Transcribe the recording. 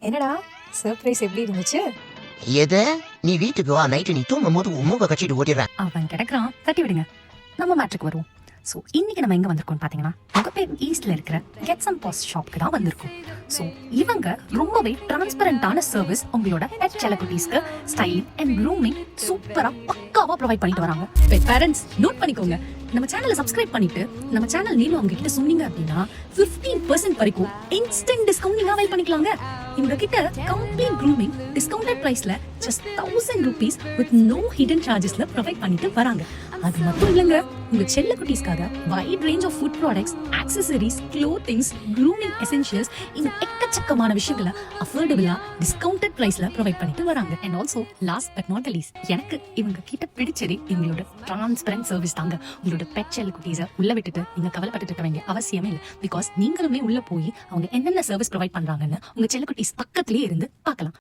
என்னடா சர்ப்ரைஸ் எப்படி இருந்துச்சு? எது? நீ வீட்டுக்கு வா, நைட்டு நீ தூங்கும் போது உங்க கட்சிட்டு ஓடிடுறேன். அவன் கிடக்குறான், தட்டி விடுங்க. நம்ம மேட்ருக்கு வருவோம். ஸோ இன்னைக்கு நம்ம எங்க வந்திருக்கோம் பாத்தீங்கன்னா, முகப்பேர் ஈஸ்ட்ல இருக்கிற கெட் சம் பாஸ் ஷாப்க்கு தான் வந்திருக்கோம். ஸோ இவங்க ரொம்பவே டிரான்ஸ்பரண்டான சர்வீஸ் உங்களோட பெட் செல்லக்குட்டீஸ்க்கு ஸ்டைலிங் அண்ட் க்ரூமிங் சூப்பரா பக்காவா ப்ரொவைட் பண்ணிட்டு வராங்க. பெட் பேரண்ட்ஸ் நோட் பண்ணிக்கோங்க, நம்ம சேனலை சப்ஸ்கிரைப் பண்ணிட்டு நம்ம சேனல் நேம் அவங்க கிட்ட சொன்னீங்க அப்படின்னா 15% வரைக்கும் இன்ஸ்டன்ட் டிஸ்கவுண்ட் நீங்க அவைல் பண்ணிக்கலாங்க. இவங்க கிட்ட கம்ப்ளீட் க்ரூமிங் டிஸ்கவுண்டட் பிரைஸ்ல just 1000 rupees with no hidden chargesல ப்ரொவைட் பண்ணிட்டு வராங்க. அது மட்டும் இல்லங்க, உங்க செல்ல குட்டீஸ்க்காக wide range of food products, accessories, clothings, grooming essentials இந்த எக்கச்சக்கமான விஷயங்களை அஃபோர்டபிளா டிஸ்கவுண்டட் பிரைஸ்ல ப்ரொவைட் பண்ணிட்டு வராங்க. And also last but not least, எனக்கு இவங்க கிட்ட பிடிச்சதே இவங்களோட டிரான்ஸ்பரண்ட் சர்வீஸ் தாங்க. உங்களோட பெட் செல்ல குட்டீஸை உள்ள விட்டுட்டு நீங்க கவலைப்பட்டு இருக்க வேண்டிய அவசியமே இல்லை. பிகாஸ் நீங்களுமே உள்ள போய் அவங்க என்னென்ன சர்வீஸ் ப்ரொவைட் பண்றாங்கன்னு உங்க செல்ல குட்டீஸ் பக்கத்திலேயே இருந்து பார்க்கலாம்.